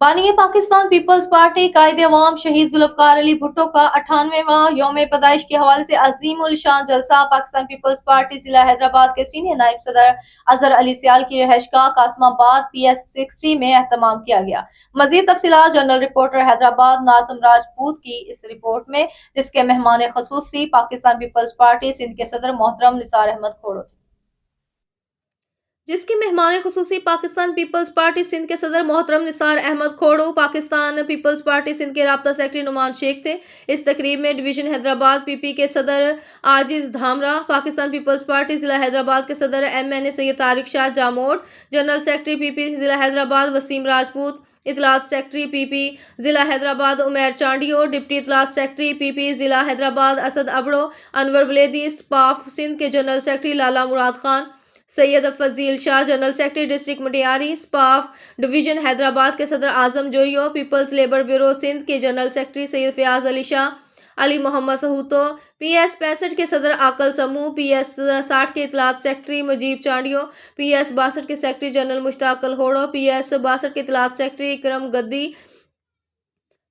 बानी Pakistan Peoples party कायद अवाम शहीद जुल्फकार अली भुट्टो का 98वां यौम पैदाइश के हवाले से अजीम उल शान जलसा पाकिस्तान पीपल्स पार्टी जिला हैदराबाद के सीनियर नायब सदर अजहर अली सियाल की रहायशगाह कासमाबाद PS60 में एहतमाम किया गया। मजीद तफसीलात जनरल रिपोर्टर हैदराबाद नाज़िम राजपूत की इस रिपोर्ट में, जिसके मेहमान खसूसी पाकिस्तान पीपल्स पार्टी सिंध के सदर मोहतरम निसार अहमद खोड़ो थे। जिसके मेहमान खुसूसी पाकिस्तान पीपल्स पार्टी सिंध के सदर मोहतरम निसार अहमद खोड़ो, पाकिस्तान पीपल्स पार्टी सिंध के राब्ता सेक्रेटरी नुमान शेख थे। इस तकरीब में डिवीजन हैदराबाद PP के सदर आजिज धामरा, पाकिस्तान पीपल्स पार्टी जिला हैदराबाद के सदर MNA Syed Tariq Shah Jamote, general secretary PP जिला हैदराबाद वसीम राजपूत, इतलात सेक्रेटरी PP जिला हैदराबाद उमैर चांडियो, डिप्टी इतलात सेक्रेटरी PP जिला हैदराबाद असद अबड़ो, अनवर बलेदी, स्पाफ सिंध के general secretary Lala Murad Khan, Syed Fazeel Shah, general secretary district Matiari, स्पाफ डिवीजन हैदराबाद के सदर Azam Joyo, Peoples Labour Bureau Sindh के general secretary Syed Fayaz Ali Shah, Ali Mohammad Sahito, PS65 के सदर आकल समूह, PS60 के इतलात सेक्रेटरी मुजीब चांडियो, PS62 के सेक्रेटरी जनरल मुश्ताक अलहोड़ो, PS62 के इतलात सेक्रेटरी इकरम गद्दी,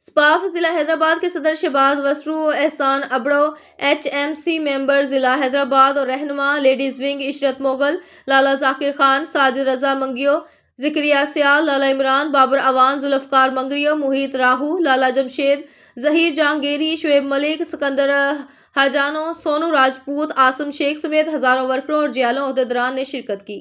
स्पाफ जिला हैदराबाद के सदर शहबाज वसरू, एहसान अबड़ो, HMC मेंबर जिला हैदराबाद और रहनुमा लेडीज विंग इशरत मोगल, लाला जाकिर खान, साजिद रजा मंगियो, जिक्रिया सियाल, लाला इमरान, बाबर अवान, जुल्फकार मंगरियो, मुहित राहू, लाला जमशेद, जहीर जहांगीरी, शुएब मलिक, सिकंदर हजानो, सोनू राजपूत, आसम शेख समेत हजारों वर्करों और जियालों अहदेदारान ने शिरकत की।